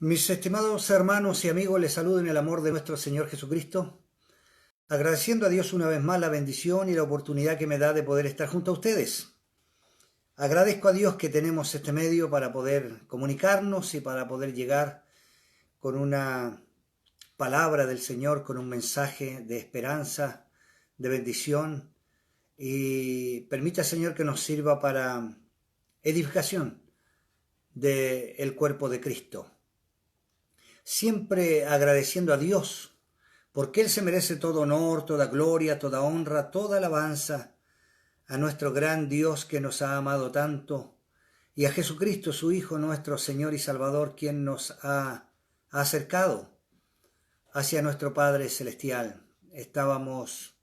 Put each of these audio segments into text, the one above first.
Mis estimados hermanos y amigos, les saludo en el amor de nuestro Señor Jesucristo, agradeciendo a Dios una vez más la bendición y la oportunidad que me da de poder estar junto a ustedes. Agradezco a Dios que tenemos este medio para poder comunicarnos y para poder llegar con una palabra del Señor, con un mensaje de esperanza, de bendición, y permita, Señor, que nos sirva para edificación del cuerpo de Cristo. Siempre agradeciendo a Dios, porque Él se merece todo honor, toda gloria, toda honra, toda alabanza a nuestro gran Dios que nos ha amado tanto, y a Jesucristo, su Hijo, nuestro Señor y Salvador, quien nos ha acercado hacia nuestro Padre Celestial. Estábamos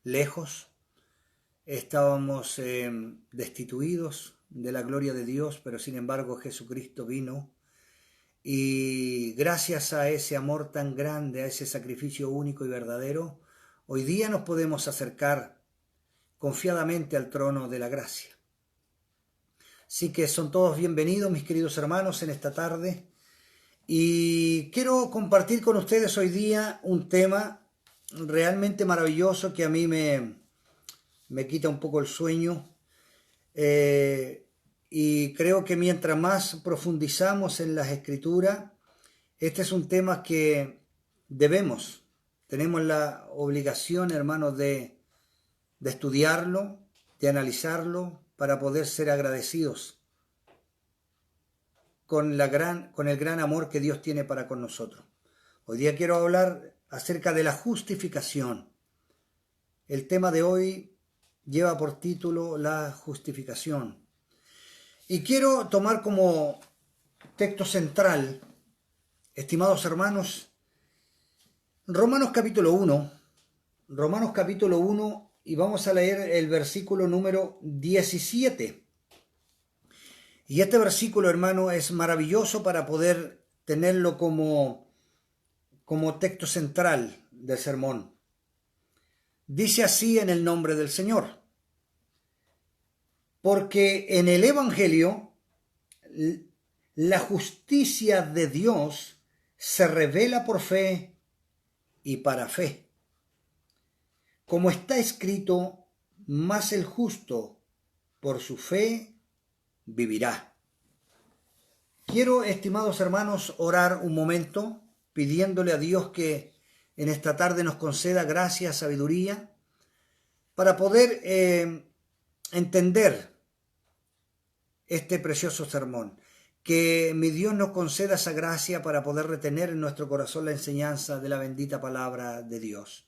lejos, estábamos destituidos de la gloria de Dios, pero sin embargo Jesucristo vino. Y gracias a ese amor tan grande, a ese sacrificio único y verdadero, hoy día nos podemos acercar confiadamente al trono de la gracia. Así que son todos bienvenidos, mis queridos hermanos, en esta tarde. Y quiero compartir con ustedes hoy día un tema realmente maravilloso que a mí me quita un poco el sueño. Y creo que mientras más profundizamos en las escrituras, este es un tema que tenemos la obligación, hermanos, de estudiarlo, de analizarlo, para poder ser agradecidos con el gran amor que Dios tiene para con nosotros. Hoy día quiero hablar acerca de la justificación. El tema de hoy lleva por título la justificación. Y quiero tomar como texto central, estimados hermanos, Romanos capítulo 1, y vamos a leer el versículo número 17. Y este versículo, hermano, es maravilloso para poder tenerlo como texto central del sermón. Dice así en el nombre del Señor: porque en el Evangelio la justicia de Dios se revela por fe y para fe. Como está escrito, mas el justo por su fe vivirá. Quiero, estimados hermanos, orar un momento pidiéndole a Dios que en esta tarde nos conceda gracia, sabiduría, para poder entender este precioso sermón. Que mi Dios nos conceda esa gracia para poder retener en nuestro corazón la enseñanza de la bendita palabra de Dios.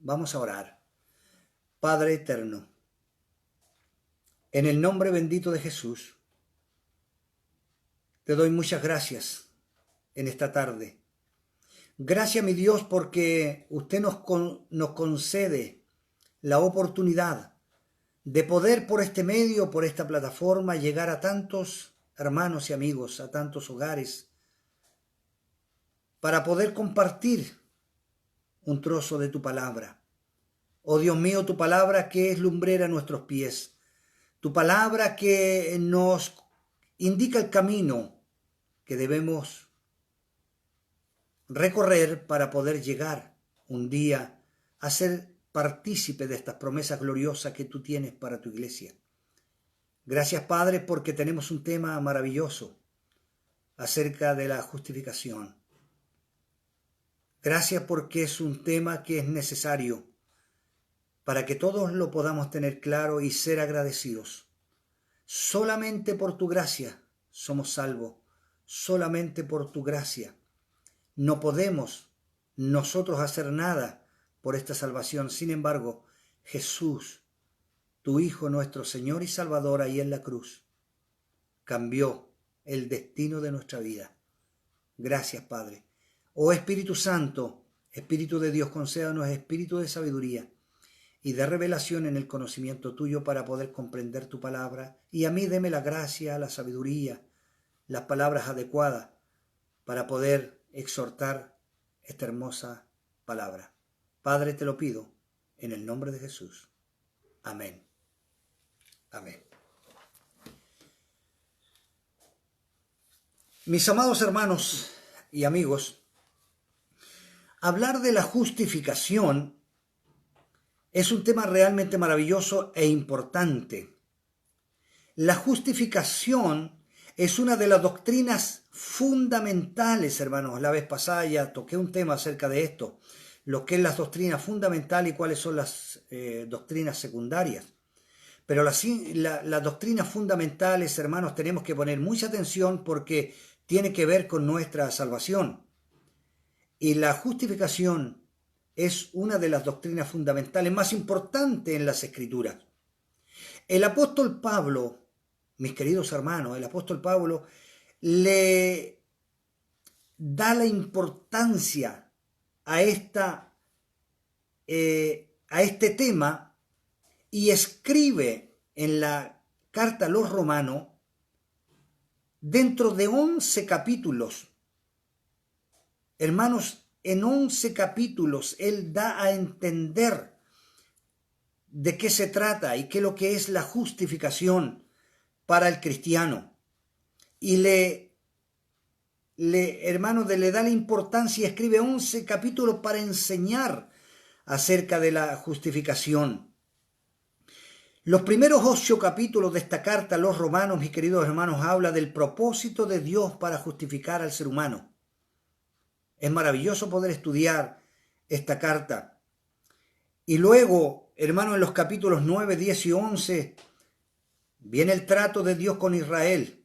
Vamos a orar. Padre eterno, en el nombre bendito de Jesús, te doy muchas gracias en esta tarde. Gracias, mi Dios, porque usted nos concede la oportunidad de poder por este medio, por esta plataforma, llegar a tantos hermanos y amigos, a tantos hogares, para poder compartir un trozo de tu palabra. Oh Dios mío, tu palabra que es lumbrera a nuestros pies, tu palabra que nos indica el camino que debemos recorrer para poder llegar un día a ser partícipe de estas promesas gloriosas que tú tienes para tu iglesia. Gracias, Padre, porque tenemos un tema maravilloso acerca de la justificación. Gracias porque es un tema que es necesario para que todos lo podamos tener claro y ser agradecidos. Solamente por tu gracia somos salvos, solamente por tu gracia. No podemos nosotros hacer nada por esta salvación. Sin embargo, Jesús, tu Hijo, nuestro Señor y Salvador, ahí en la cruz, cambió el destino de nuestra vida. Gracias, Padre. Oh Espíritu Santo, Espíritu de Dios, concédanos espíritu de sabiduría y de revelación en el conocimiento tuyo para poder comprender tu palabra. Y a mí deme la gracia, la sabiduría, las palabras adecuadas para poder exhortar esta hermosa palabra. Padre, te lo pido en el nombre de Jesús. Amén. Amén. Mis amados hermanos y amigos, hablar de la justificación es un tema realmente maravilloso e importante. La justificación es una de las doctrinas fundamentales, hermanos. La vez pasada ya toqué un tema acerca de esto, lo que es las doctrinas fundamentales y cuáles son las doctrinas secundarias. Pero las doctrinas fundamentales, hermanos, tenemos que poner mucha atención porque tiene que ver con nuestra salvación. Y la justificación es una de las doctrinas fundamentales más importantes en las Escrituras. El apóstol Pablo, mis queridos hermanos, el apóstol Pablo le da la importancia a este tema y escribe en la carta a los romanos dentro de 11 capítulos. Hermanos, en 11 capítulos él da a entender de qué se trata y qué es lo que es la justificación para el cristiano. Y le da la importancia y escribe 11 capítulos para enseñar acerca de la justificación. Los primeros 8 capítulos de esta carta a los romanos, mis queridos hermanos, habla del propósito de Dios para justificar al ser humano. Es maravilloso poder estudiar esta carta. Y luego, hermanos, en los capítulos 9, 10 y 11, viene el trato de Dios con Israel.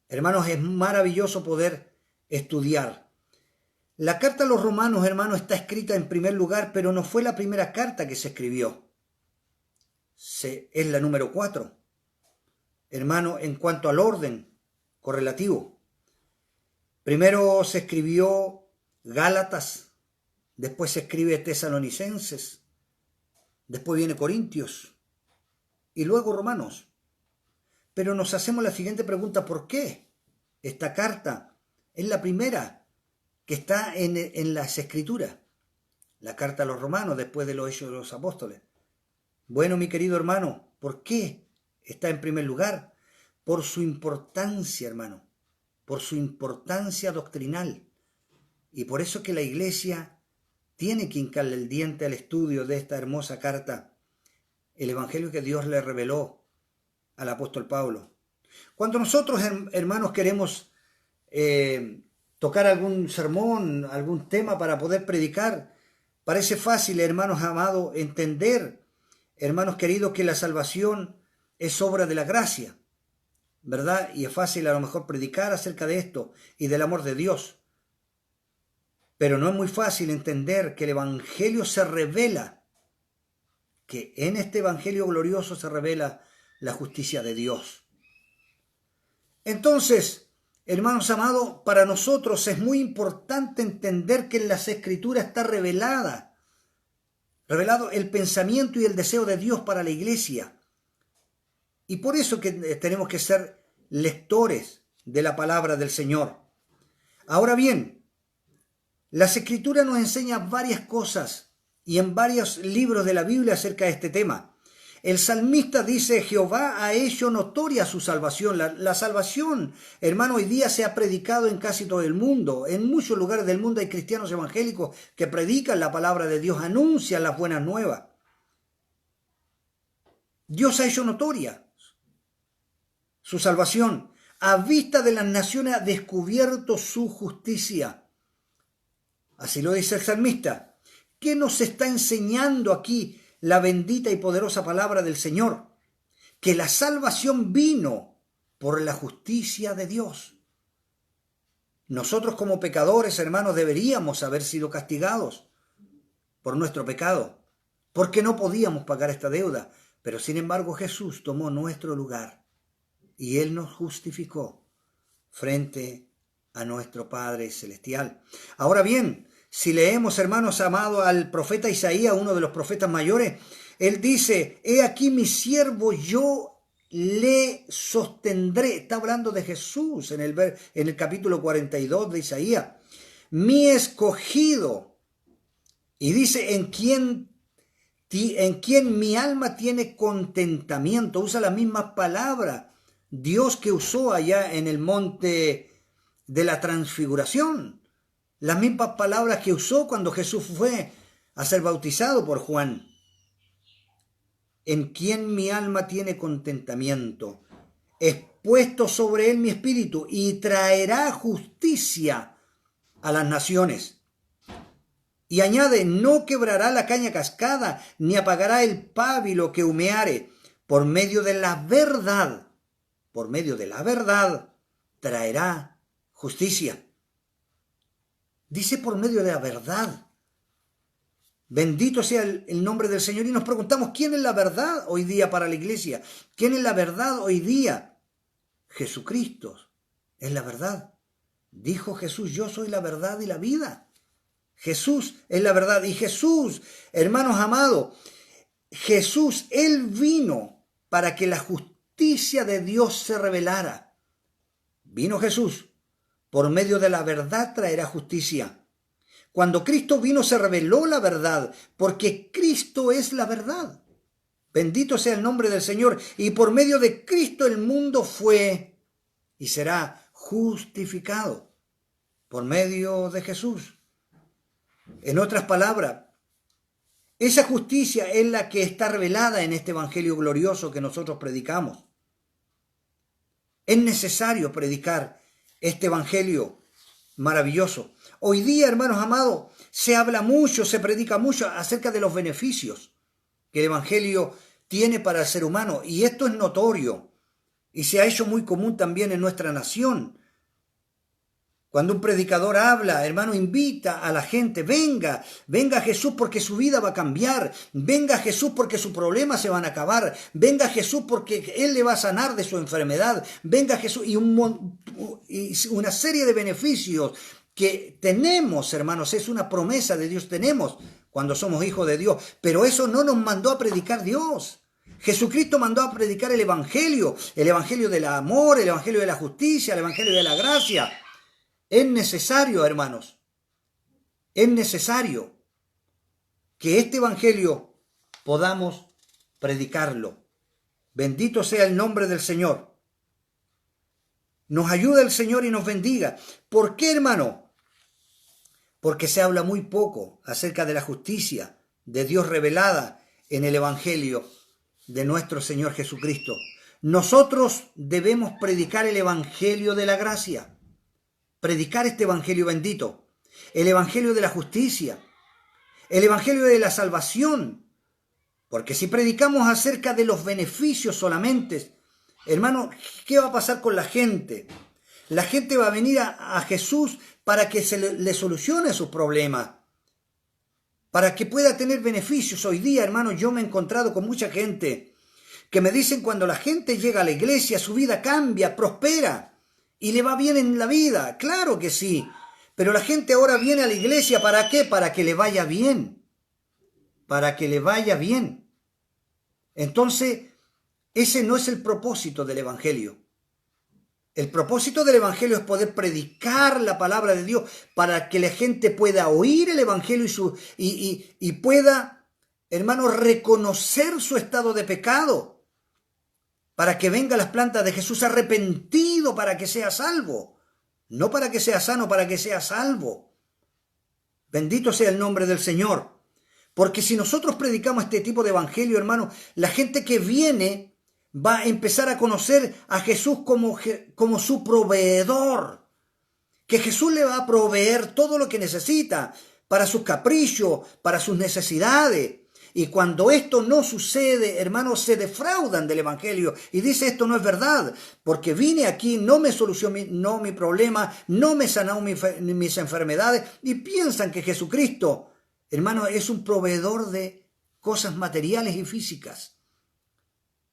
Hermanos, es maravilloso poder estudiar. La carta a los romanos, hermanos, está escrita en primer lugar, pero no fue la primera carta que se escribió. Es la número 4. Hermano, en cuanto al orden correlativo. Primero se escribió Gálatas, después se escribe Tesalonicenses, después viene Corintios y luego Romanos. Pero nos hacemos la siguiente pregunta: ¿por qué esta carta es la primera que está en las Escrituras? La carta a los romanos después de los Hechos de los Apóstoles. Bueno, mi querido hermano, ¿por qué está en primer lugar? Por su importancia, hermano, por su importancia doctrinal. Y por eso que la Iglesia tiene que hincarle el diente al estudio de esta hermosa carta, el Evangelio que Dios le reveló al apóstol Pablo. Cuando nosotros, hermanos, queremos tocar algún sermón, algún tema para poder predicar, parece fácil, hermanos amados, entender, hermanos queridos, que la salvación es obra de la gracia, ¿verdad? Y es fácil a lo mejor predicar acerca de esto y del amor de Dios. Pero no es muy fácil entender que el Evangelio se revela, que en este Evangelio glorioso se revela la justicia de Dios. Entonces, hermanos amados, para nosotros es muy importante entender que en las Escrituras está revelado el pensamiento y el deseo de Dios para la iglesia. Y por eso que tenemos que ser lectores de la palabra del Señor. Ahora bien, las Escrituras nos enseñan varias cosas y en varios libros de la Biblia acerca de este tema. El salmista dice: Jehová ha hecho notoria su salvación. La salvación, hermano, hoy día se ha predicado en casi todo el mundo. En muchos lugares del mundo hay cristianos evangélicos que predican la palabra de Dios, anuncian las buenas nuevas. Dios ha hecho notoria su salvación. A vista de las naciones ha descubierto su justicia. Así lo dice el salmista. ¿Qué nos está enseñando aquí la bendita y poderosa palabra del Señor? Que la salvación vino por la justicia de Dios. Nosotros como pecadores, hermanos, deberíamos haber sido castigados por nuestro pecado, porque no podíamos pagar esta deuda. Pero sin embargo Jesús tomó nuestro lugar y Él nos justificó frente a nuestro Padre Celestial. Ahora bien, si leemos, hermanos amados, al profeta Isaías, uno de los profetas mayores, él dice: he aquí mi siervo, yo le sostendré. Está hablando de Jesús en el capítulo 42 de Isaías. Mi escogido. Y dice: en quien mi alma tiene contentamiento. Usa la misma palabra Dios que usó allá en el monte de la transfiguración. Las mismas palabras que usó cuando Jesús fue a ser bautizado por Juan. En quien mi alma tiene contentamiento. Es puesto sobre él mi espíritu y traerá justicia a las naciones. Y añade, no quebrará la caña cascada, ni apagará el pábilo que humeare. Por medio de la verdad, traerá justicia. Dice por medio de la verdad. Bendito sea el nombre del Señor. Y nos preguntamos, ¿quién es la verdad hoy día para la iglesia? ¿Quién es la verdad hoy día? Jesucristo es la verdad. Dijo Jesús, yo soy la verdad y la vida. Jesús es la verdad. Y Jesús, hermanos amados, Jesús, Él vino para que la justicia de Dios se revelara. Vino Jesús. Por medio de la verdad traerá justicia. Cuando Cristo vino se reveló la verdad, porque Cristo es la verdad. Bendito sea el nombre del Señor. Y por medio de Cristo el mundo fue y será justificado. Por medio de Jesús. En otras palabras, esa justicia es la que está revelada en este evangelio glorioso que nosotros predicamos. Es necesario predicar este evangelio maravilloso. Hoy día, hermanos amados, se habla mucho, se predica mucho acerca de los beneficios que el evangelio tiene para el ser humano. Y esto es notorio y se ha hecho muy común también en nuestra nación. Cuando un predicador habla, hermano, invita a la gente, venga a Jesús porque su vida va a cambiar, venga a Jesús porque sus problemas se van a acabar, venga a Jesús porque Él le va a sanar de su enfermedad, venga a Jesús y una serie de beneficios que tenemos, hermanos, es una promesa de Dios, tenemos cuando somos hijos de Dios, pero eso no nos mandó a predicar Dios. Jesucristo mandó a predicar el evangelio del amor, el evangelio de la justicia, el evangelio de la gracia. Es necesario, hermanos, es necesario que este evangelio podamos predicarlo. Bendito sea el nombre del Señor. Nos ayuda el Señor y nos bendiga. ¿Por qué, hermano? Porque se habla muy poco acerca de la justicia de Dios revelada en el evangelio de nuestro Señor Jesucristo. Nosotros debemos predicar el evangelio de la gracia. Predicar este evangelio bendito, el evangelio de la justicia, el evangelio de la salvación. Porque si predicamos acerca de los beneficios solamente, hermano, ¿qué va a pasar con la gente? La gente va a venir a Jesús para que le solucione sus problemas, para que pueda tener beneficios. Hoy día, hermano, yo me he encontrado con mucha gente que me dicen cuando la gente llega a la iglesia, su vida cambia, prospera. Y le va bien en la vida, claro que sí. Pero la gente ahora viene a la iglesia, ¿para qué? Para que le vaya bien. Para que le vaya bien. Entonces, ese no es el propósito del evangelio. El propósito del evangelio es poder predicar la palabra de Dios para que la gente pueda oír el evangelio y pueda, hermano, reconocer su estado de pecado. Para que venga las plantas de Jesús arrepentido para que sea salvo. No para que sea sano, para que sea salvo. Bendito sea el nombre del Señor. Porque si nosotros predicamos este tipo de evangelio, hermano, la gente que viene va a empezar a conocer a Jesús como su proveedor. Que Jesús le va a proveer todo lo que necesita para sus caprichos, para sus necesidades. Y cuando esto no sucede, hermanos, se defraudan del evangelio y dice esto no es verdad, porque vine aquí, no me solucionó mi problema, no me sanó mis enfermedades y piensan que Jesucristo, hermano, es un proveedor de cosas materiales y físicas.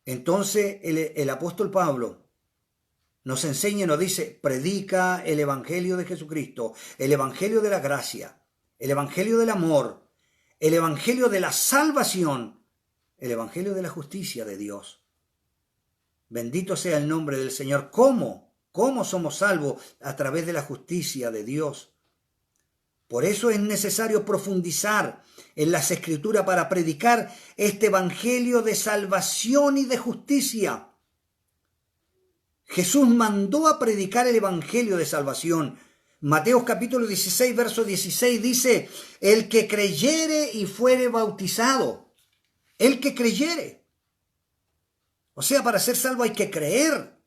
Entonces el apóstol Pablo nos enseña y nos dice, predica el evangelio de Jesucristo, el evangelio de la gracia, el evangelio del amor, el evangelio de la salvación, el evangelio de la justicia de Dios. Bendito sea el nombre del Señor. ¿Cómo? ¿Cómo somos salvos? A través de la justicia de Dios. Por eso es necesario profundizar en las Escrituras para predicar este evangelio de salvación y de justicia. Jesús mandó a predicar el evangelio de salvación. Mateo capítulo 16, verso 16 dice, el que creyere y fuere bautizado. El que creyere. O sea, para ser salvo hay que creer.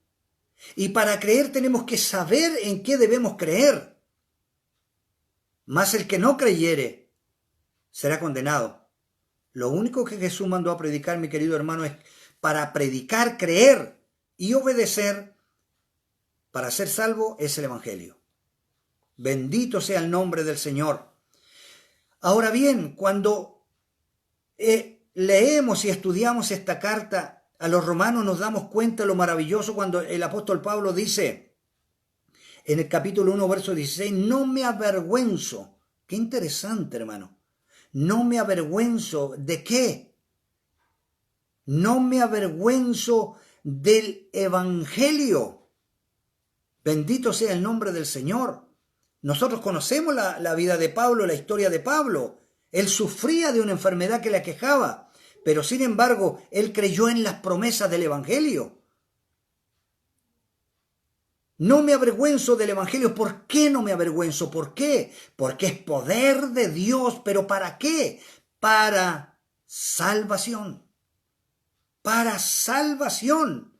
Y para creer tenemos que saber en qué debemos creer. Mas el que no creyere será condenado. Lo único que Jesús mandó a predicar, mi querido hermano, es para predicar, creer y obedecer. Para ser salvo es el evangelio. Bendito sea el nombre del Señor. Ahora bien, cuando leemos y estudiamos esta carta a los romanos, nos damos cuenta de lo maravilloso cuando el apóstol Pablo dice en el capítulo 1, verso 16, no me avergüenzo. Qué interesante, hermano. No me avergüenzo. ¿De qué? No me avergüenzo del evangelio. Bendito sea el nombre del Señor. Nosotros conocemos la vida de Pablo, la historia de Pablo. Él sufría de una enfermedad que le aquejaba, pero sin embargo, él creyó en las promesas del evangelio. No me avergüenzo del evangelio. ¿Por qué no me avergüenzo? ¿Por qué? Porque es poder de Dios. ¿Pero para qué? Para salvación. Para salvación.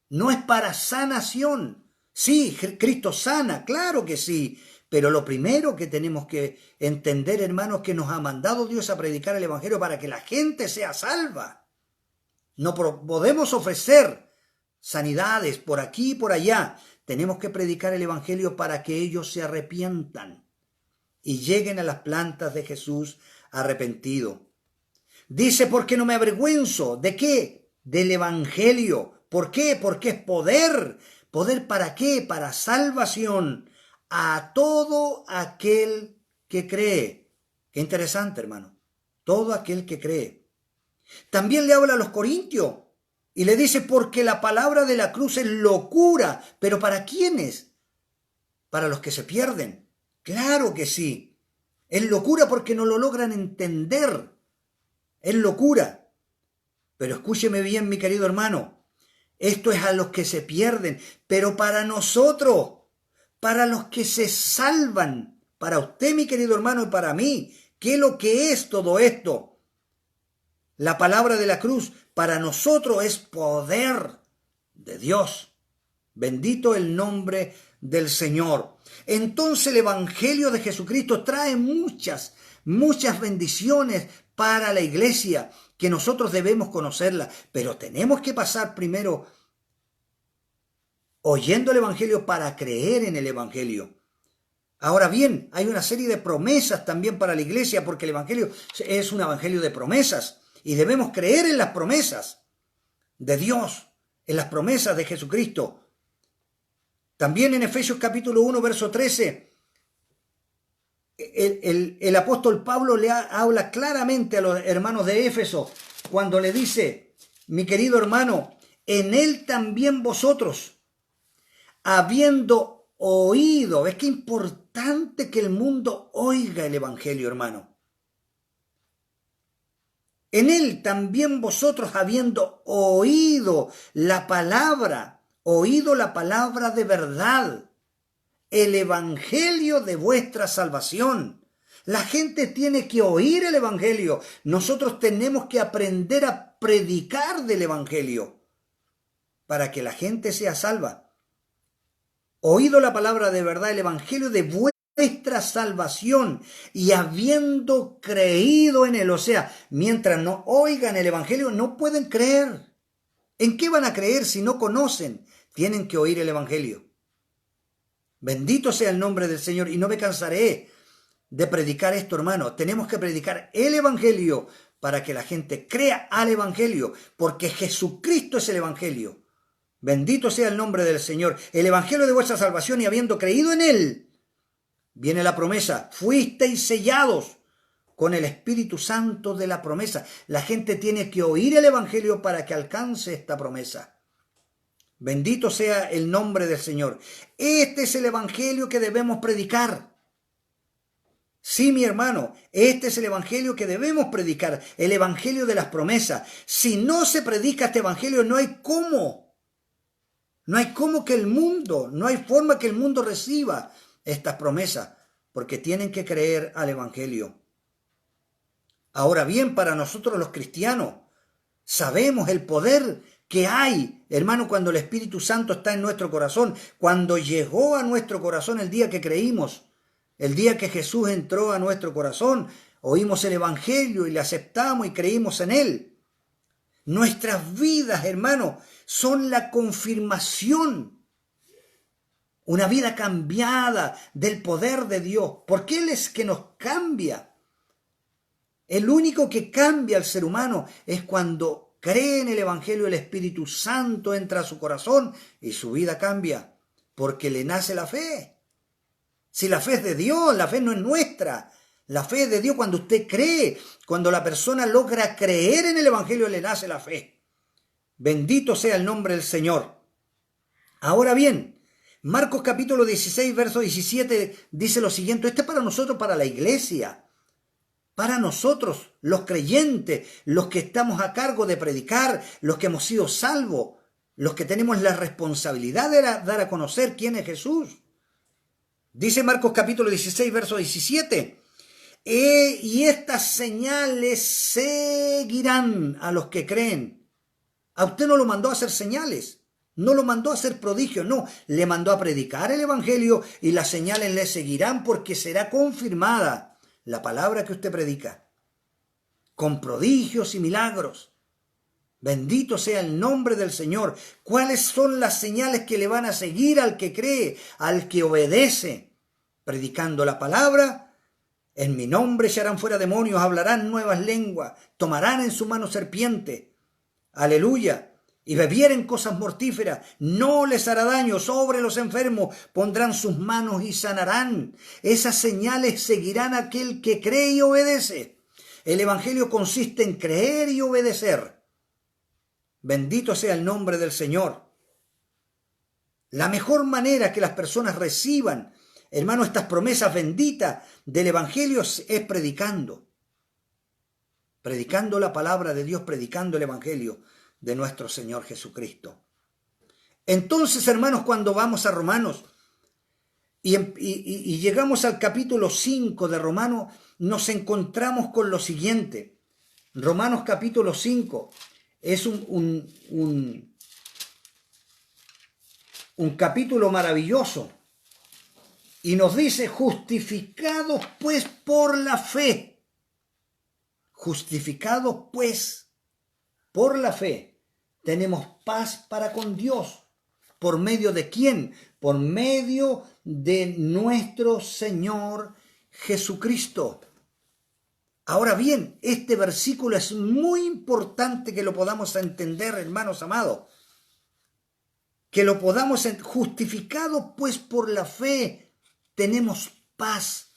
No es para sanación. Sí, Cristo sana, claro que sí. Pero lo primero que tenemos que entender, hermanos, que nos ha mandado Dios a predicar el evangelio para que la gente sea salva. No podemos ofrecer sanidades por aquí y por allá. Tenemos que predicar el evangelio para que ellos se arrepientan y lleguen a las plantas de Jesús arrepentido. Dice, porque no me avergüenzo. ¿De qué? Del evangelio. ¿Por qué? Porque es poder. ¿Poder para qué? Para salvación a todo aquel que cree. Qué interesante, hermano. Todo aquel que cree. También le habla a los corintios y le dice, porque la palabra de la cruz es locura. ¿Pero para quiénes? Para los que se pierden. Claro que sí. Es locura porque no lo logran entender. Es locura. Pero escúcheme bien, mi querido hermano. Esto es a los que se pierden. Pero para nosotros, para los que se salvan, para usted, mi querido hermano, y para mí, ¿qué es lo que es todo esto? La palabra de la cruz para nosotros es poder de Dios. Bendito el nombre del Señor. Entonces el evangelio de Jesucristo trae muchas bendiciones para la iglesia, que nosotros debemos conocerla, pero tenemos que pasar primero oyendo el evangelio para creer en el evangelio. Ahora bien, hay una serie de promesas también para la iglesia, porque el evangelio es un evangelio de promesas y debemos creer en las promesas de Dios, en las promesas de Jesucristo. También en Efesios capítulo 1, verso 13, el apóstol Pablo le habla claramente a los hermanos de Éfeso cuando le dice, mi querido hermano, en él también vosotros, habiendo oído, es que importante que el mundo oiga el evangelio, hermano. En él también vosotros, habiendo oído la palabra de verdad, el evangelio de vuestra salvación. La gente tiene que oír el evangelio. Nosotros tenemos que aprender a predicar del evangelio para que la gente sea salva. Oído la palabra de verdad, el evangelio de vuestra salvación, y habiendo creído en él. O sea, mientras no oigan el evangelio, no pueden creer. ¿En qué van a creer si no conocen? Tienen que oír el evangelio. Bendito sea el nombre del Señor, y no me cansaré de predicar esto, hermano. Tenemos que predicar el evangelio para que la gente crea al evangelio, porque Jesucristo es el evangelio. Bendito sea el nombre del Señor. El evangelio de vuestra salvación, y habiendo creído en él, viene la promesa, fuisteis sellados con el Espíritu Santo de la promesa. La gente tiene que oír el evangelio para que alcance esta promesa. Bendito sea el nombre del Señor. Este es el evangelio que debemos predicar. Sí, mi hermano, este es el evangelio que debemos predicar, el evangelio de las promesas. Si no se predica este evangelio, no hay cómo No hay no hay forma que el mundo reciba estas promesas, porque tienen que creer al Evangelio. Ahora bien, para nosotros los cristianos, sabemos el poder que hay, hermano, cuando el Espíritu Santo está en nuestro corazón, cuando llegó a nuestro corazón el día que creímos, el día que Jesús entró a nuestro corazón, oímos el Evangelio y le aceptamos y creímos en él. Nuestras vidas, hermano, son la confirmación, una vida cambiada del poder de Dios, porque Él es que nos cambia. El único que cambia al ser humano es cuando cree en el Evangelio, el Espíritu Santo entra a su corazón y su vida cambia, porque le nace la fe. Si la fe es de Dios, la fe no es nuestra. La fe es de Dios cuando usted cree, cuando la persona logra creer en el Evangelio, le nace la fe. Bendito sea el nombre del Señor. Ahora bien, Marcos capítulo 16, verso 17 dice lo siguiente, este es para nosotros, para la iglesia. Para nosotros, los creyentes, los que estamos a cargo de predicar, los que hemos sido salvos, los que tenemos la responsabilidad de dar a conocer quién es Jesús. Dice Marcos capítulo 16, verso 17, y estas señales seguirán a los que creen. A usted no lo mandó a hacer señales, no lo mandó a hacer prodigios, no, le mandó a predicar el Evangelio y las señales le seguirán porque será confirmada la palabra que usted predica, con prodigios y milagros. Bendito sea el nombre del Señor. ¿Cuáles son las señales que le van a seguir al que cree, al que obedece? Predicando la palabra, en mi nombre echarán fuera demonios, hablarán nuevas lenguas, tomarán en su mano serpiente. Aleluya. Y bebieren cosas mortíferas, no les hará daño. Sobre los enfermos pondrán sus manos y sanarán. Esas señales seguirán a aquel que cree y obedece. El Evangelio consiste en creer y obedecer. Bendito sea el nombre del Señor. La mejor manera que las personas reciban, hermano, estas promesas benditas del Evangelio es predicando. Predicando la palabra de Dios, predicando el Evangelio de nuestro Señor Jesucristo. Entonces, hermanos, cuando vamos a Romanos y llegamos al capítulo 5 de Romanos, nos encontramos con lo siguiente. Romanos capítulo 5 es un capítulo maravilloso y nos dice, justificados pues por la fe, justificados pues por la fe, tenemos paz para con Dios. ¿Por medio de quién? Por medio de nuestro Señor Jesucristo. Ahora bien, este versículo es muy importante que lo podamos entender, hermanos amados. Que lo podamos justificados pues por la fe, tenemos paz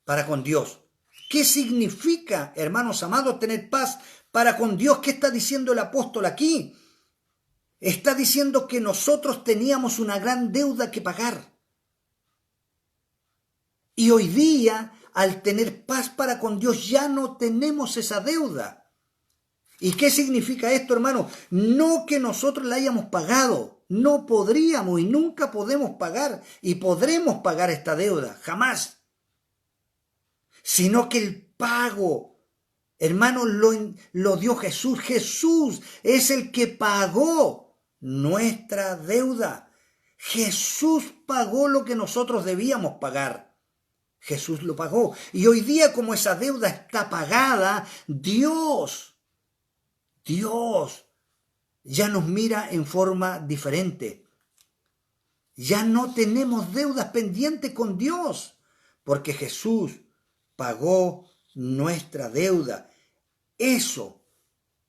para con Dios. ¿Qué significa, hermanos amados, tener paz para con Dios? ¿Qué está diciendo el apóstol aquí? Está diciendo que nosotros teníamos una gran deuda que pagar. Y hoy día, al tener paz para con Dios, ya no tenemos esa deuda. ¿Y qué significa esto, hermano? No que nosotros la hayamos pagado. No podríamos y nunca podemos pagar y podremos pagar esta deuda. Jamás. Sino que el pago, hermano, lo dio Jesús. Jesús es el que pagó nuestra deuda. Jesús pagó lo que nosotros debíamos pagar. Jesús lo pagó. Y hoy día, como esa deuda está pagada, Dios ya nos mira en forma diferente. Ya no tenemos deudas pendientes con Dios, porque Jesús pagó nuestra deuda. Eso,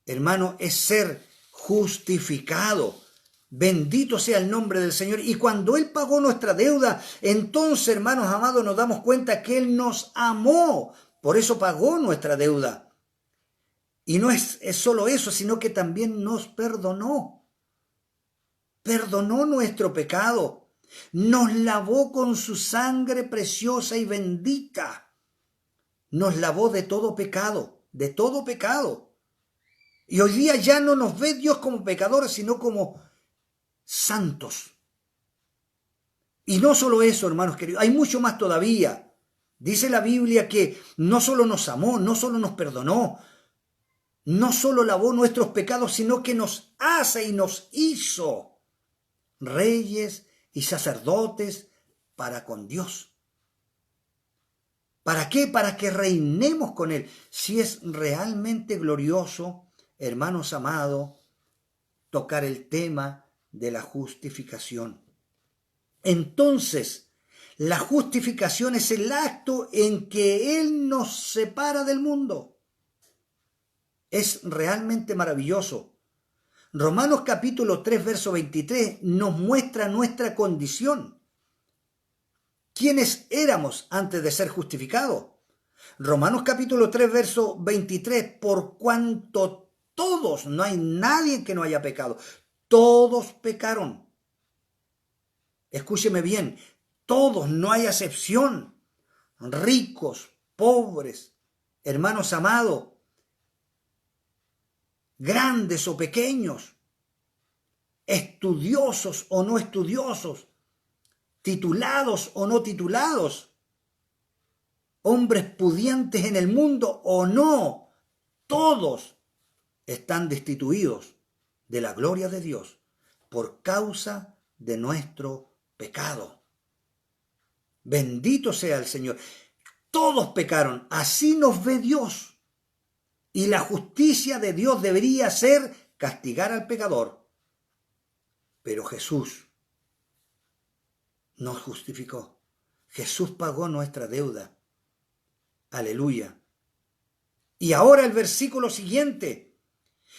hermano, es ser justificado. Bendito sea el nombre del Señor. Y cuando Él pagó nuestra deuda, entonces, hermanos amados, nos damos cuenta que Él nos amó. Por eso pagó nuestra deuda. Y no es solo eso, sino que también nos perdonó. Perdonó nuestro pecado. Nos lavó con su sangre preciosa y bendita. Nos lavó de todo pecado, de todo pecado. Y hoy día ya no nos ve Dios como pecadores, sino como santos. Y no solo eso, hermanos queridos, hay mucho más todavía. Dice la Biblia que no solo nos amó, no solo nos perdonó, no solo lavó nuestros pecados, sino que nos hace y nos hizo reyes y sacerdotes para con Dios. ¿Para qué? Para que reinemos con Él. Si es realmente glorioso, hermanos amados, tocar el tema de la justificación. Entonces, la justificación es el acto en que Él nos separa del mundo. Es realmente maravilloso. Romanos capítulo 3, verso 23 nos muestra nuestra condición. ¿Quiénes éramos antes de ser justificados? Romanos capítulo 3, verso 23, por cuanto todos, no hay nadie que no haya pecado, todos pecaron. Escúcheme bien, todos, no hay excepción, ricos, pobres, hermanos amados, grandes o pequeños, estudiosos o no estudiosos, titulados o no titulados, hombres pudientes en el mundo o no, todos están destituidos de la gloria de Dios por causa de nuestro pecado. Bendito sea el Señor. Todos pecaron, así nos ve Dios. Y la justicia de Dios debería ser castigar al pecador. Pero Jesús nos justificó. Jesús pagó nuestra deuda. Aleluya. Y ahora el versículo siguiente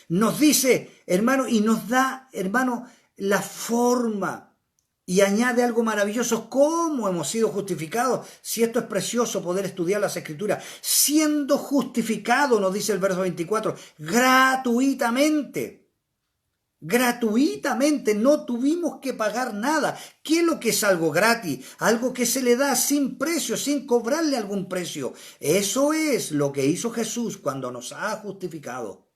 nos dice, hermano, y nos da, hermano, la forma y añade algo maravilloso. ¿Cómo hemos sido justificados? Si esto es precioso poder estudiar las Escrituras. Siendo justificado, nos dice el verso 24, gratuitamente. Gratuitamente, no tuvimos que pagar nada. ¿Qué es lo que es algo gratis? Algo que se le da sin precio, sin cobrarle algún precio. Eso es lo que hizo Jesús cuando nos ha justificado.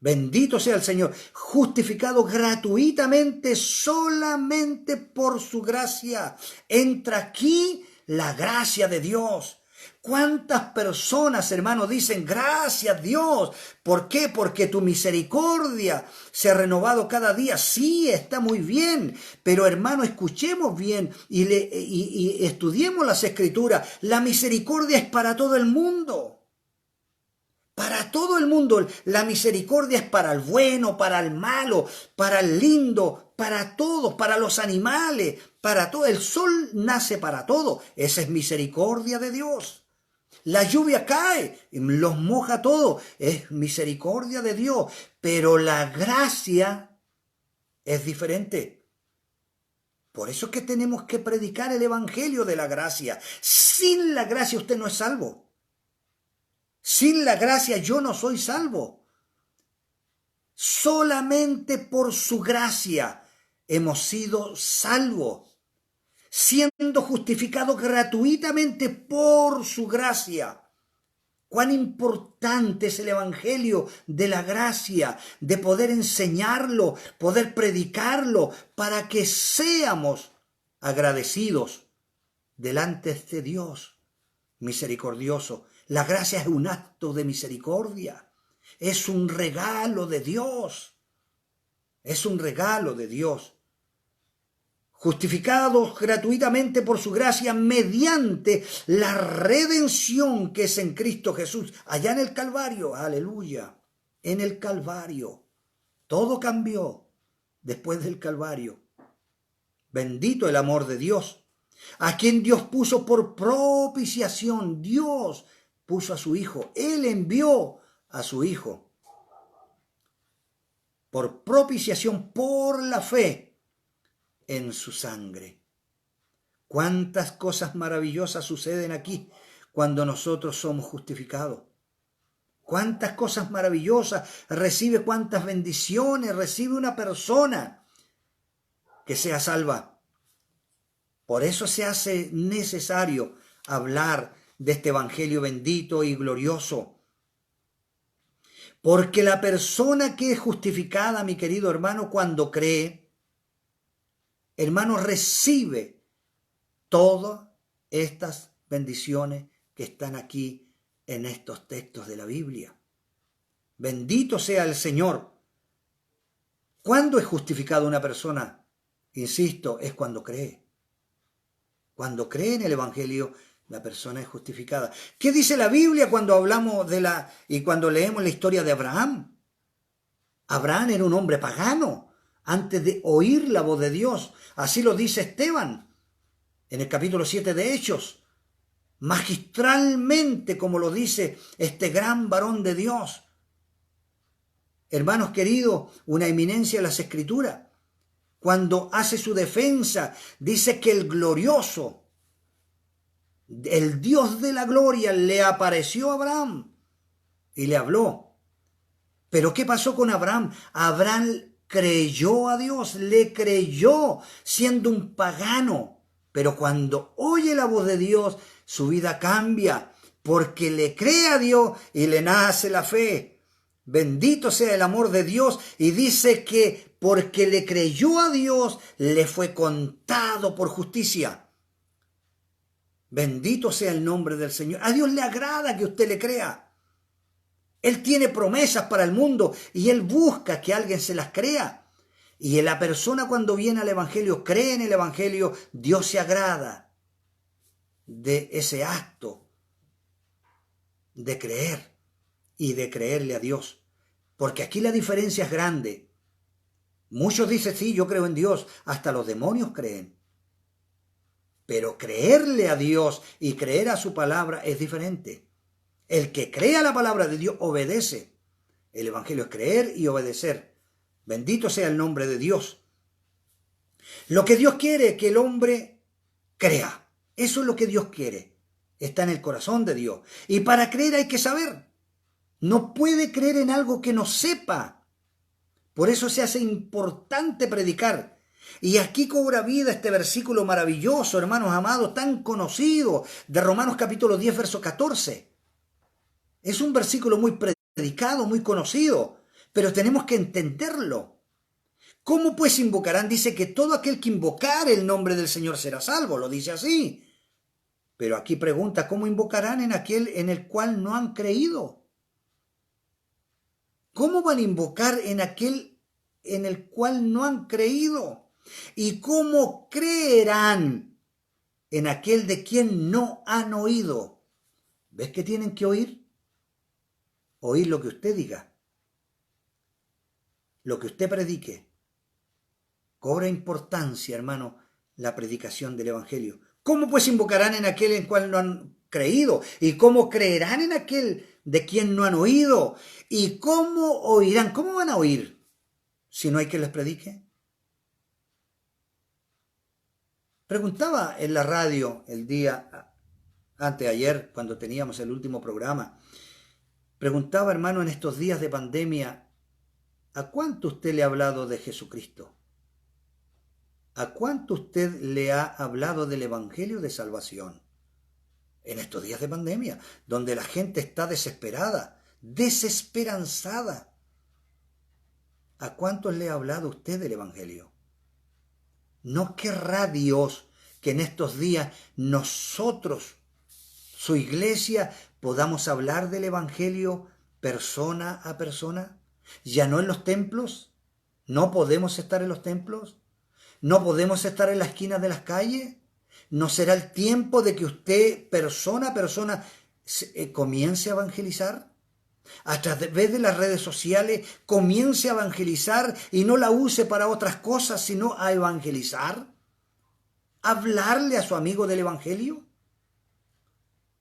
Bendito sea el Señor, justificado gratuitamente solamente por su gracia. Entra aquí la gracia de Dios. ¿Cuántas personas, hermano, dicen gracias Dios? ¿Por qué? Porque tu misericordia se ha renovado cada día. Sí, está muy bien, pero hermano, escuchemos bien y estudiemos las Escrituras. La misericordia es para todo el mundo. Para todo el mundo, la misericordia es para el bueno, para el malo, para el lindo, para todos, para los animales, para todo. El sol nace para todo. Esa es misericordia de Dios. La lluvia cae, los moja todo. Es misericordia de Dios. Pero la gracia es diferente. Por eso es que tenemos que predicar el evangelio de la gracia. Sin la gracia usted no es salvo. Sin la gracia yo no soy salvo. Solamente por su gracia hemos sido salvos, siendo justificados gratuitamente por su gracia. Cuán importante es el evangelio de la gracia, de poder enseñarlo, poder predicarlo, para que seamos agradecidos delante de este Dios misericordioso. La gracia es un acto de misericordia, es un regalo de Dios, es un regalo de Dios. Justificados gratuitamente por su gracia mediante la redención que es en Cristo Jesús, allá en el Calvario, aleluya, en el Calvario. Todo cambió después del Calvario. Bendito el amor de Dios, a quien Dios puso por propiciación. Dios puso a su Hijo, Él envió a su Hijo por propiciación, por la fe en su sangre. Cuántas cosas maravillosas suceden aquí cuando nosotros somos justificados. Cuántas cosas maravillosas recibe, cuántas bendiciones recibe una persona que sea salva. Por eso se hace necesario hablar de este evangelio bendito y glorioso. Porque la persona que es justificada, mi querido hermano, cuando cree, hermano, recibe todas estas bendiciones que están aquí en estos textos de la Biblia. Bendito sea el Señor. ¿Cuándo es justificada una persona? Insisto, es cuando cree. Cuando cree en el Evangelio, la persona es justificada. ¿Qué dice la Biblia cuando hablamos y cuando leemos la historia de Abraham? Abraham era un hombre pagano antes de oír la voz de Dios. Así lo dice Esteban en el capítulo 7 de Hechos. Magistralmente, como lo dice este gran varón de Dios. Hermanos queridos, una eminencia en las Escrituras. Cuando hace su defensa, dice que el glorioso, el Dios de la gloria, le apareció a Abraham y le habló. Pero ¿qué pasó con Abraham? Abraham creyó a Dios, le creyó siendo un pagano. Pero cuando oye la voz de Dios, su vida cambia porque le cree a Dios y le nace la fe. Bendito sea el amor de Dios, y dice que porque le creyó a Dios, le fue contado por justicia. Bendito sea el nombre del Señor. A Dios le agrada que usted le crea. Él tiene promesas para el mundo y Él busca que alguien se las crea. Y la persona cuando viene al Evangelio, cree en el Evangelio, Dios se agrada de ese acto de creer y de creerle a Dios. Porque aquí la diferencia es grande. Muchos dicen, sí, yo creo en Dios. Hasta los demonios creen. Pero creerle a Dios y creer a su palabra es diferente. El que cree a la palabra de Dios obedece. El Evangelio es creer y obedecer. Bendito sea el nombre de Dios. Lo que Dios quiere es que el hombre crea. Eso es lo que Dios quiere. Está en el corazón de Dios. Y para creer hay que saber. No puede creer en algo que no sepa. Por eso se hace importante predicar. Y aquí cobra vida este versículo maravilloso, hermanos amados, tan conocido, de Romanos capítulo 10, verso 14. Es un versículo muy predicado, muy conocido, pero tenemos que entenderlo. ¿Cómo pues invocarán? Dice que todo aquel que invocare el nombre del Señor será salvo, lo dice así. Pero aquí pregunta, ¿cómo invocarán en aquel en el cual no han creído? ¿Cómo van a invocar en aquel en el cual no han creído? ¿Y cómo creerán en aquel de quien no han oído? ¿Ves que tienen que oír? Oír lo que usted diga, lo que usted predique. Cobra importancia, hermano, la predicación del Evangelio. ¿Cómo pues invocarán en aquel en cual no han creído? ¿Y cómo creerán en aquel de quien no han oído? ¿Y cómo oirán? ¿Cómo van a oír si no hay quien les predique? Preguntaba en la radio el día anteayer, cuando teníamos el último programa, preguntaba, hermano, en estos días de pandemia, ¿a cuánto usted le ha hablado de Jesucristo? ¿A cuánto usted le ha hablado del Evangelio de salvación? En estos días de pandemia, donde la gente está desesperada, desesperanzada. ¿A cuántos le ha hablado usted del Evangelio? ¿No querrá Dios que en estos días nosotros, su iglesia, podamos hablar del Evangelio persona a persona? ¿Ya no en los templos? ¿No podemos estar en los templos? ¿No podemos estar en la esquina de las calles? ¿No será el tiempo de que usted, persona a persona, comience a evangelizar? A través de las redes sociales, comience a evangelizar y no la use para otras cosas, sino a evangelizar. ¿Hablarle a su amigo del Evangelio?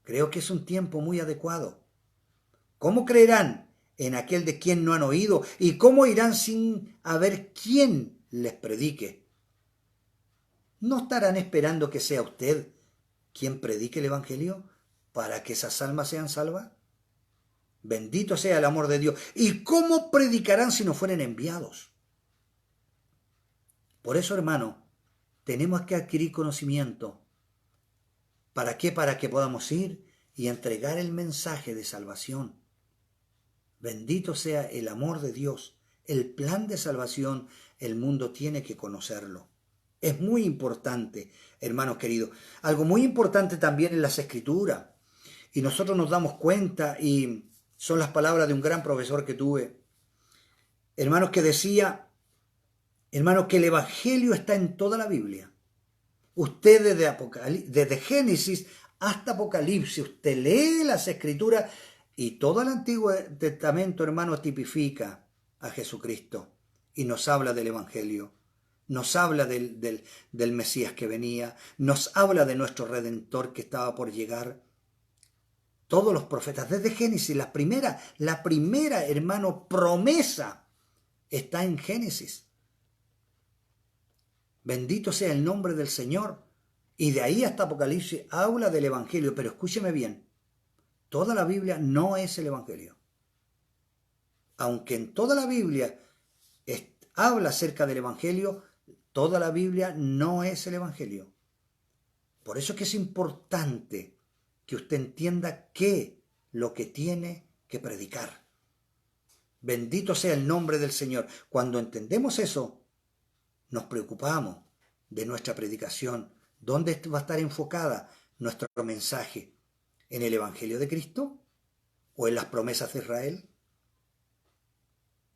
Creo que es un tiempo muy adecuado. ¿Cómo creerán en aquel de quien no han oído? ¿Y cómo irán sin haber quien les predique? ¿No estarán esperando que sea usted quien predique el Evangelio para que esas almas sean salvas? Bendito sea el amor de Dios. ¿Y cómo predicarán si no fueren enviados? Por eso, hermano, tenemos que adquirir conocimiento. ¿Para qué? Para que podamos ir y entregar el mensaje de salvación. Bendito sea el amor de Dios, el plan de salvación, el mundo tiene que conocerlo. Es muy importante, hermanos queridos. Algo muy importante también en las Escrituras. Y nosotros nos damos cuenta, y son las palabras de un gran profesor que tuve, hermanos, que decía, hermanos, que el Evangelio está en toda la Biblia. Usted desde Génesis hasta Apocalipsis, usted lee las Escrituras y todo el Antiguo Testamento, hermanos, tipifica a Jesucristo y nos habla del Evangelio. Nos habla del Mesías que venía, nos habla de nuestro Redentor que estaba por llegar. Todos los profetas, desde Génesis, la primera, hermano, promesa está en Génesis. Bendito sea el nombre del Señor. Y de ahí hasta Apocalipsis habla del Evangelio, pero escúcheme bien, toda la Biblia no es el Evangelio. Aunque en toda la Biblia habla acerca del Evangelio, toda la Biblia no es el Evangelio. Por eso es que es importante que usted entienda lo que tiene que predicar. Bendito sea el nombre del Señor. Cuando entendemos eso, nos preocupamos de nuestra predicación. ¿Dónde va a estar enfocada nuestro mensaje? ¿En el Evangelio de Cristo o en las promesas de Israel?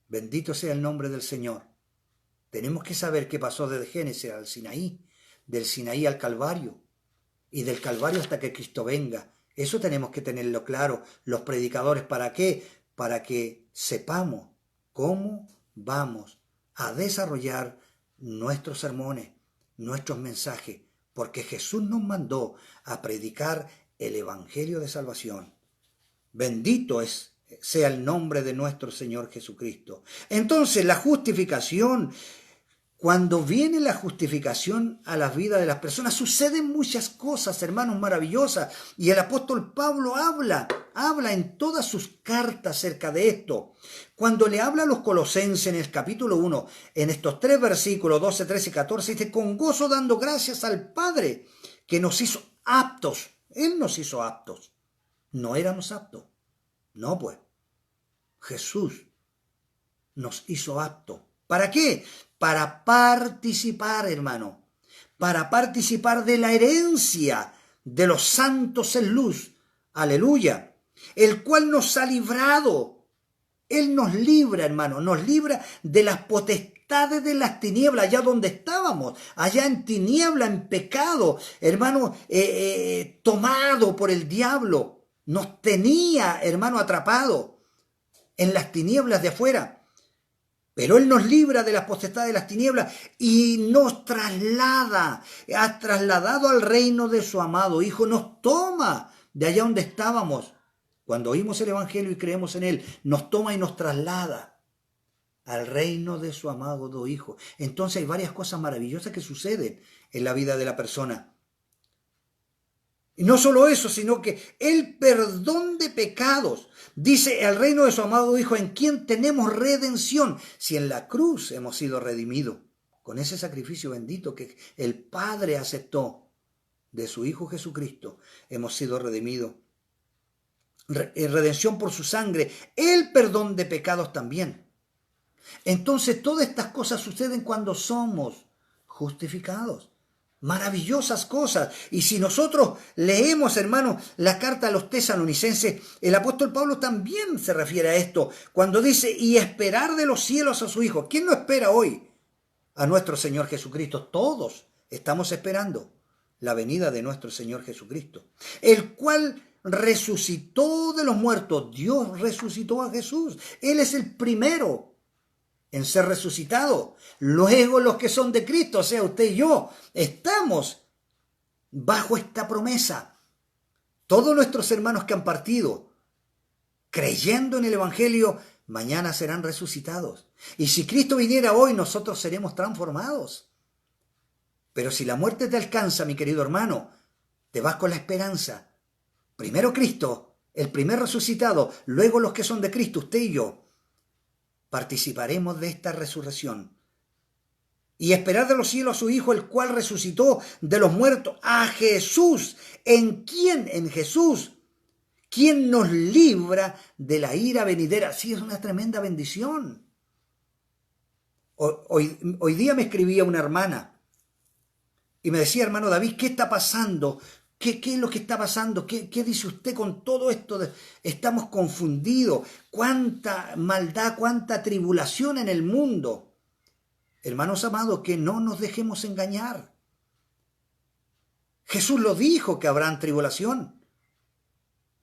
Bendito sea el nombre del Señor. Tenemos que saber qué pasó desde Génesis al Sinaí, del Sinaí al Calvario, y del Calvario hasta que Cristo venga. Eso tenemos que tenerlo claro, los predicadores. ¿Para qué? Para que sepamos cómo vamos a desarrollar nuestros sermones, nuestros mensajes, porque Jesús nos mandó a predicar el Evangelio de salvación. Bendito sea el nombre de nuestro Señor Jesucristo. Entonces, la justificación, cuando viene la justificación a la vida de las personas, suceden muchas cosas, hermanos, maravillosas. Y el apóstol Pablo habla en todas sus cartas acerca de esto. Cuando le habla a los Colosenses en el capítulo 1, en estos 3 versículos, 12, 13 y 14, dice, con gozo dando gracias al Padre que nos hizo aptos. Él nos hizo aptos. No éramos aptos. No, pues. Jesús nos hizo aptos. ¿Para qué? Para participar, hermano, para participar de la herencia de los santos en luz, aleluya, el cual nos ha librado. Él nos libra, hermano, nos libra de las potestades de las tinieblas, allá donde estábamos, allá en tiniebla, en pecado, hermano, tomado por el diablo, nos tenía, hermano, atrapado en las tinieblas de afuera. Pero Él nos libra de las potestades de las tinieblas y nos traslada, ha trasladado al reino de su amado Hijo, nos toma de allá donde estábamos. Cuando oímos el Evangelio y creemos en Él, nos toma y nos traslada al reino de su amado Hijo. Entonces hay varias cosas maravillosas que suceden en la vida de la persona. Y no solo eso, sino que el perdón de pecados. Dice el reino de su amado Hijo, en quien tenemos redención. Si en la cruz hemos sido redimidos, con ese sacrificio bendito que el Padre aceptó de su Hijo Jesucristo, hemos sido redimidos. Redención por su sangre, el perdón de pecados también. Entonces todas estas cosas suceden cuando somos justificados. Maravillosas cosas. Y si nosotros leemos, hermano, la carta a los tesalonicenses, el apóstol Pablo también se refiere a esto, cuando dice, y esperar de los cielos a su Hijo. ¿Quién no espera hoy? A nuestro Señor Jesucristo. Todos estamos esperando la venida de nuestro Señor Jesucristo, el cual resucitó de los muertos. Dios resucitó a Jesús. Él es el primero en ser resucitado. Luego los que son de Cristo, o sea, usted y yo, estamos bajo esta promesa. Todos nuestros hermanos que han partido, creyendo en el Evangelio, mañana serán resucitados. Y si Cristo viniera hoy, nosotros seremos transformados. Pero si la muerte te alcanza, mi querido hermano, te vas con la esperanza. Primero Cristo, el primer resucitado, luego los que son de Cristo, usted y yo. Participaremos de esta resurrección. Y esperar de los cielos a su Hijo, el cual resucitó de los muertos, a Jesús. ¿En quién? En Jesús, ¿Quién nos libra de la ira venidera? Sí, es una tremenda bendición. Hoy día me escribía una hermana y me decía, hermano David, ¿qué está pasando? ¿Qué es lo que está pasando? ¿Qué dice usted con todo esto? Estamos confundidos. ¿Cuánta maldad, cuánta tribulación en el mundo? Hermanos amados, que no nos dejemos engañar. Jesús lo dijo que habrán tribulación.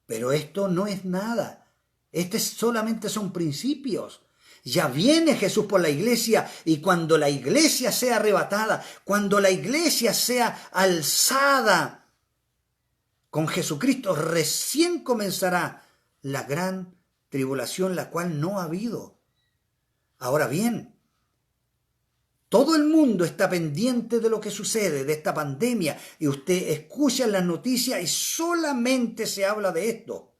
Pero esto no es nada. Solamente son principios. Ya viene Jesús por la iglesia, y cuando la iglesia sea arrebatada, cuando la iglesia sea alzada con Jesucristo, recién comenzará la gran tribulación, la cual no ha habido. Ahora bien, todo el mundo está pendiente de lo que sucede, de esta pandemia, y usted escucha las noticias y solamente se habla de esto.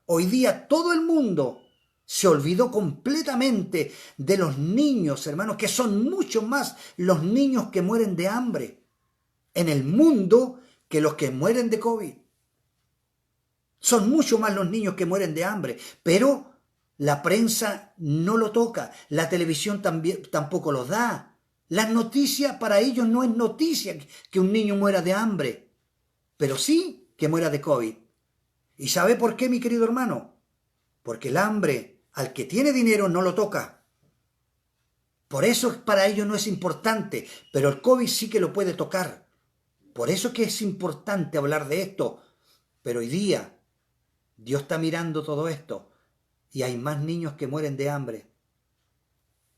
Hoy día todo el mundo se olvidó completamente de los niños, hermanos, que son mucho más los niños que mueren de hambre en el mundo que los que mueren de COVID. Son mucho más los niños que mueren de hambre, pero la prensa no lo toca, la televisión tampoco lo da. Las noticias para ellos no es noticia que un niño muera de hambre, pero sí que muera de COVID. ¿Y sabe por qué, mi querido hermano? Porque el hambre al que tiene dinero no lo toca. Por eso para ellos no es importante, pero el COVID sí que lo puede tocar. Por eso que es importante hablar de esto. Pero hoy día Dios está mirando todo esto y hay más niños que mueren de hambre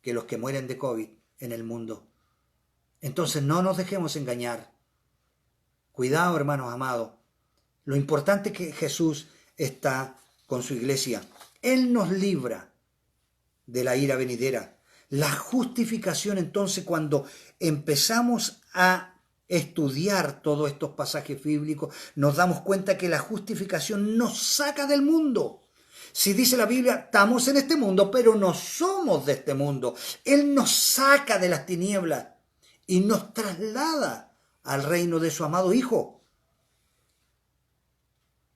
que los que mueren de COVID en el mundo. Entonces no nos dejemos engañar. Cuidado, hermanos amados. Lo importante es que Jesús está con su iglesia. Él nos libra de la ira venidera. La justificación, entonces, cuando empezamos a estudiar todos estos pasajes bíblicos, nos damos cuenta que la justificación nos saca del mundo. Si dice la Biblia, estamos en este mundo, pero no somos de este mundo. Él nos saca de las tinieblas y nos traslada al reino de su amado Hijo.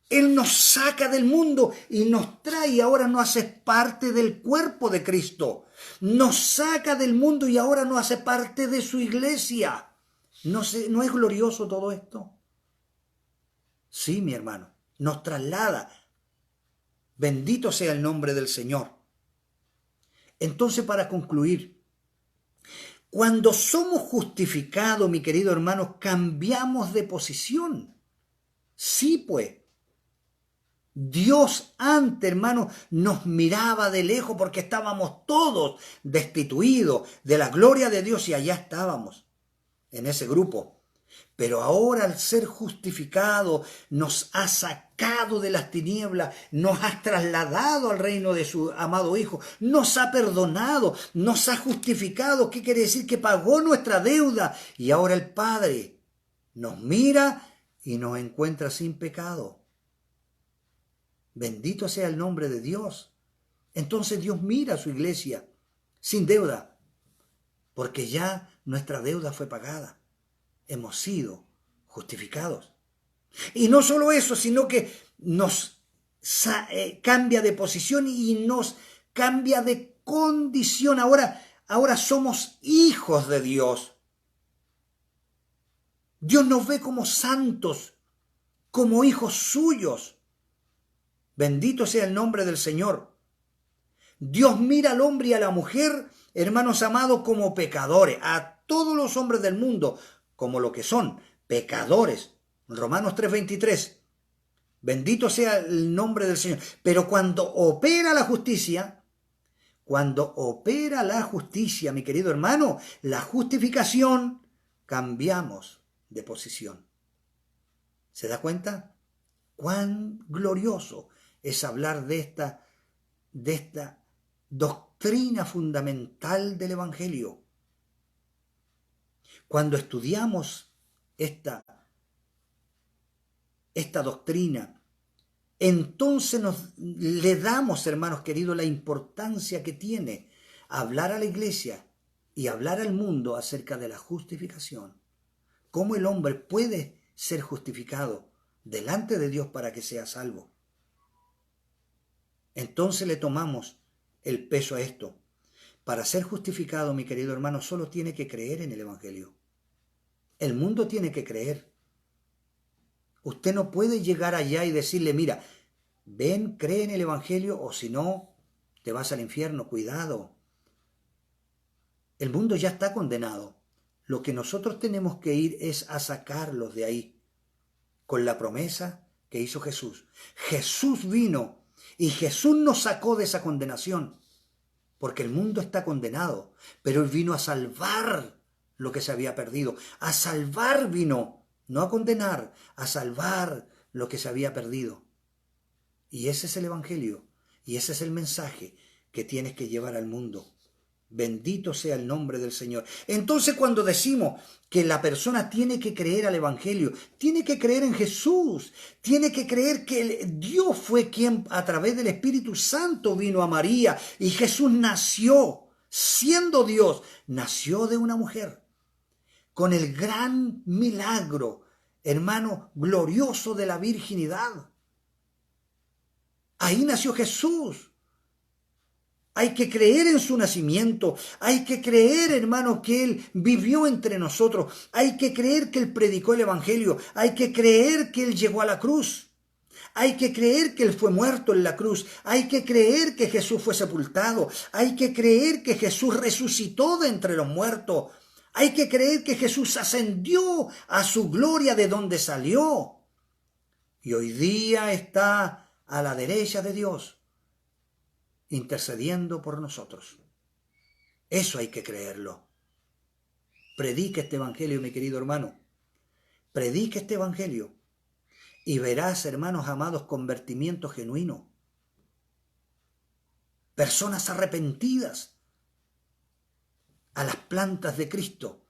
Él nos saca del mundo y nos trae, y ahora nos hace parte del cuerpo de Cristo. Nos saca del mundo y ahora nos hace parte de su iglesia. ¿No es glorioso todo esto? Sí, mi hermano, nos traslada. Bendito sea el nombre del Señor. Entonces, para concluir, cuando somos justificados, mi querido hermano, cambiamos de posición. Sí, pues. Dios antes, hermano, nos miraba de lejos porque estábamos todos destituidos de la gloria de Dios y allá estábamos, en ese grupo. Pero ahora, al ser justificado, nos ha sacado de las tinieblas, nos ha trasladado al reino de su amado Hijo, nos ha perdonado, nos ha justificado. ¿Qué quiere decir? Que pagó nuestra deuda y ahora el Padre nos mira y nos encuentra sin pecado. Bendito sea el nombre de Dios. Entonces Dios mira a su iglesia sin deuda, porque ya nuestra deuda fue pagada. Hemos sido justificados. Y no solo eso, sino que nos cambia de posición y nos cambia de condición. Ahora somos hijos de Dios. Dios nos ve como santos, como hijos suyos. Bendito sea el nombre del Señor. Dios mira al hombre y a la mujer, hermanos amados, como pecadores. A todos los hombres del mundo, como lo que son, pecadores. Romanos 3:23. Bendito sea el nombre del Señor. Pero cuando opera la justicia, mi querido hermano, la justificación, cambiamos de posición. ¿Se da cuenta? Cuán glorioso es hablar de esta doctrina fundamental del Evangelio. Cuando estudiamos esta doctrina, entonces le damos, hermanos queridos, la importancia que tiene hablar a la iglesia y hablar al mundo acerca de la justificación. Cómo el hombre puede ser justificado delante de Dios para que sea salvo. Entonces le tomamos el peso a esto. Para ser justificado, mi querido hermano, solo tiene que creer en el Evangelio. El mundo tiene que creer. Usted no puede llegar allá y decirle, mira, ven, cree en el Evangelio o si no, te vas al infierno, cuidado. El mundo ya está condenado. Lo que nosotros tenemos que ir es a sacarlos de ahí, con la promesa que hizo Jesús. Jesús vino y Jesús nos sacó de esa condenación, porque el mundo está condenado, pero Él vino a salvar lo que se había perdido. A salvar vino, no a condenar, a salvar lo que se había perdido. Y ese es el Evangelio, y ese es el mensaje que tienes que llevar al mundo. Bendito sea el nombre del Señor. Entonces, cuando decimos que la persona tiene que creer al Evangelio, tiene que creer en Jesús, tiene que creer que Dios fue quien a través del Espíritu Santo vino a María y Jesús nació, siendo Dios, nació de una mujer, con el gran milagro, hermano, glorioso de la virginidad. Ahí nació Jesús. Hay que creer en su nacimiento, hay que creer, hermano, que Él vivió entre nosotros, hay que creer que Él predicó el Evangelio, hay que creer que Él llegó a la cruz, hay que creer que Él fue muerto en la cruz, hay que creer que Jesús fue sepultado, hay que creer que Jesús resucitó de entre los muertos, hay que creer que Jesús ascendió a su gloria de donde salió y hoy día está a la derecha de Dios, intercediendo por nosotros. Eso hay que creerlo. Predica este evangelio, mi querido hermano. Predica este evangelio y verás, hermanos amados, convertimiento genuino. Personas arrepentidas a las plantas de Cristo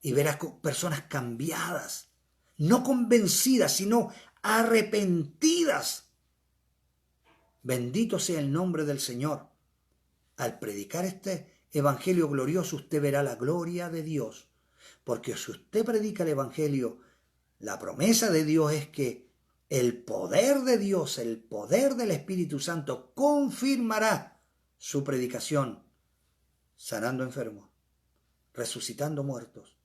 y verás personas cambiadas, no convencidas, sino arrepentidas. Bendito sea el nombre del Señor. Al predicar este evangelio glorioso, usted verá la gloria de Dios. Porque si usted predica el evangelio, la promesa de Dios es que el poder de Dios, el poder del Espíritu Santo confirmará su predicación, sanando enfermos, resucitando muertos,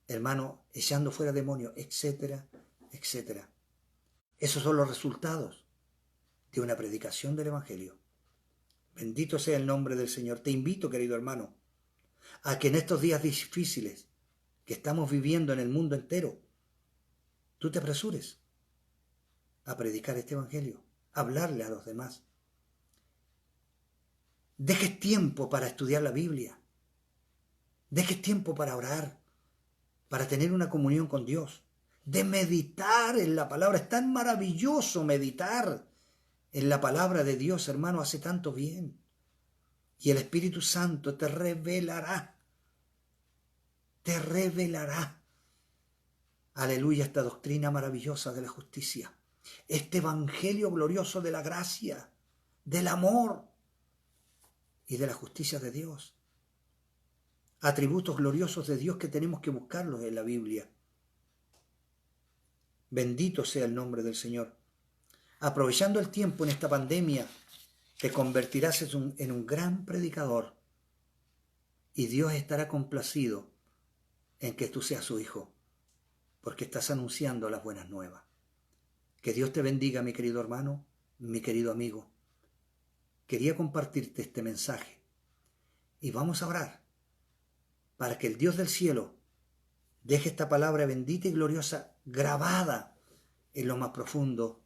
hermano, echando fuera demonios, etcétera, etcétera. Esos son los resultados de una predicación del evangelio. Bendito sea el nombre del Señor. Te invito, querido hermano, a que en estos días difíciles que estamos viviendo en el mundo entero, tú te apresures a predicar este evangelio, a hablarle a los demás. Dejes tiempo para estudiar la Biblia. Dejes tiempo para orar, para tener una comunión con Dios, de meditar en la palabra. Es tan maravilloso meditar en la palabra de Dios, hermano, hace tanto bien. Y el Espíritu Santo te revelará, aleluya, esta doctrina maravillosa de la justicia, este evangelio glorioso de la gracia, del amor y de la justicia de Dios. Atributos gloriosos de Dios que tenemos que buscarlos en la Biblia. Bendito sea el nombre del Señor. Aprovechando el tiempo en esta pandemia, te convertirás en un gran predicador y Dios estará complacido en que tú seas su hijo, porque estás anunciando las buenas nuevas. Que Dios te bendiga, mi querido hermano, mi querido amigo. Quería compartirte este mensaje y vamos a orar para que el Dios del cielo deje esta palabra bendita y gloriosa grabada en lo más profundo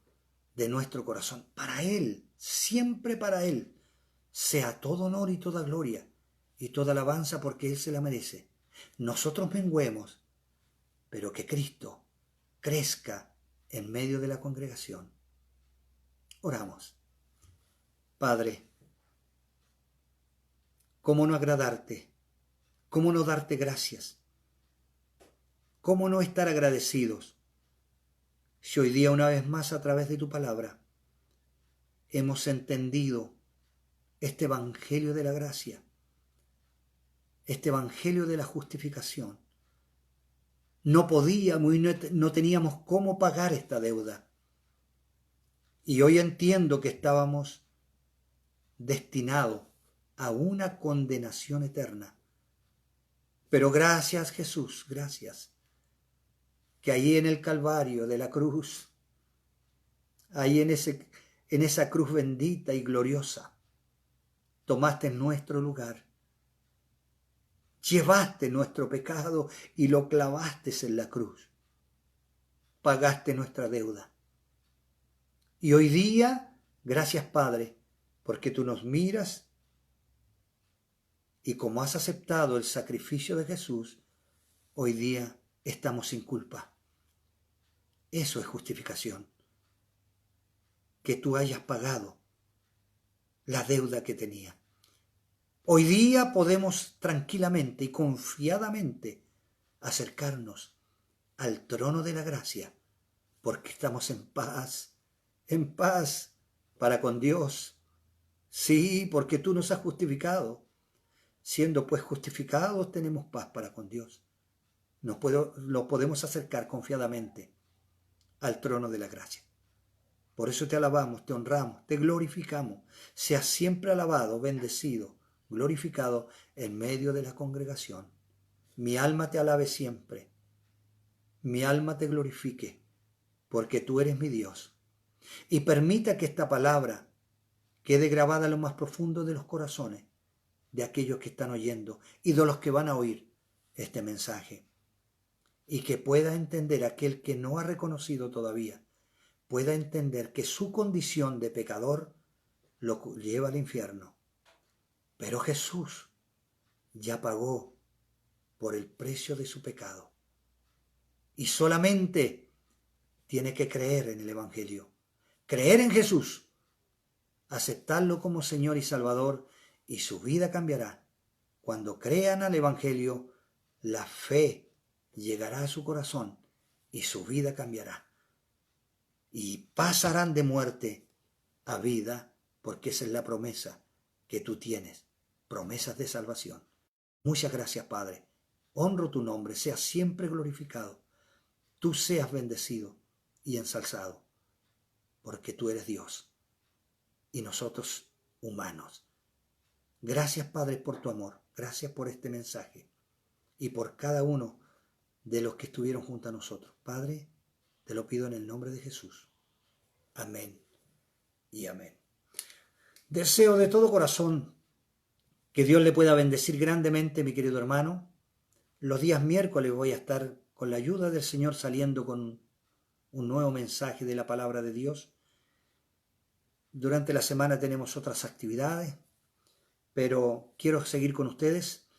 de nuestro corazón. Para Él, siempre para Él, sea todo honor y toda gloria y toda alabanza porque Él se la merece. Nosotros menguemos, pero que Cristo crezca en medio de la congregación. Oramos. Padre, ¿cómo no agradarte? ¿Cómo no darte gracias? ¿Cómo no estar agradecidos si hoy día una vez más a través de tu palabra hemos entendido este evangelio de la gracia, este evangelio de la justificación? No podíamos y no teníamos cómo pagar esta deuda, Y hoy entiendo que estábamos destinados a una condenación eterna. Pero gracias, Jesús, gracias, que ahí en el Calvario de la cruz, ahí en esa cruz bendita y gloriosa, tomaste nuestro lugar, llevaste nuestro pecado y lo clavaste en la cruz, pagaste nuestra deuda. Y hoy día, gracias Padre, porque tú nos miras y como has aceptado el sacrificio de Jesús, hoy día estamos sin culpa. Eso es justificación. Que tú hayas pagado la deuda que tenía. Hoy día podemos tranquilamente y confiadamente acercarnos al trono de la gracia, porque estamos en paz para con Dios. Sí, porque tú nos has justificado. Siendo pues justificados, tenemos paz para con Dios. Lo podemos acercar confiadamente al trono de la gracia. Por eso te alabamos, te honramos, te glorificamos. Seas siempre alabado, bendecido, glorificado en medio de la congregación. Mi alma te alabe siempre. Mi alma te glorifique, porque tú eres mi Dios. Y permita que esta palabra quede grabada en lo más profundo de los corazones de aquellos que están oyendo y de los que van a oír este mensaje. Y que pueda entender aquel que no ha reconocido todavía, pueda entender que su condición de pecador lo lleva al infierno. Pero Jesús ya pagó por el precio de su pecado. Y solamente tiene que creer en el Evangelio, creer en Jesús, aceptarlo como Señor y Salvador, y su vida cambiará. Cuando crean al Evangelio, la fe llegará a su corazón y su vida cambiará. Y pasarán de muerte a vida, porque esa es la promesa que tú tienes, promesas de salvación. Muchas gracias, Padre. Honro tu nombre, seas siempre glorificado. Tú seas bendecido y ensalzado, porque tú eres Dios y nosotros humanos. Gracias, Padre, por tu amor. Gracias por este mensaje y por cada uno de los que estuvieron junto a nosotros. Padre, te lo pido en el nombre de Jesús. Amén y amén. Deseo de todo corazón que Dios le pueda bendecir grandemente, mi querido hermano. Los días miércoles voy a estar con la ayuda del Señor saliendo con un nuevo mensaje de la palabra de Dios. Durante la semana tenemos otras actividades, pero quiero seguir con ustedes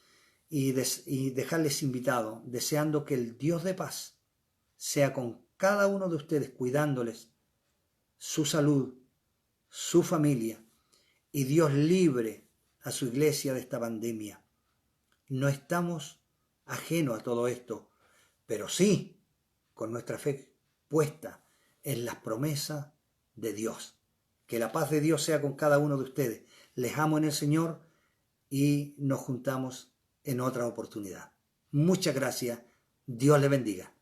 y dejarles invitados, deseando que el Dios de paz sea con cada uno de ustedes, cuidándoles su salud, su familia, y Dios libre a su iglesia de esta pandemia. No estamos ajenos a todo esto, pero sí con nuestra fe puesta en las promesas de Dios. Que la paz de Dios sea con cada uno de ustedes. Les amo en el Señor y nos juntamos en otra oportunidad. Muchas gracias. Dios les bendiga.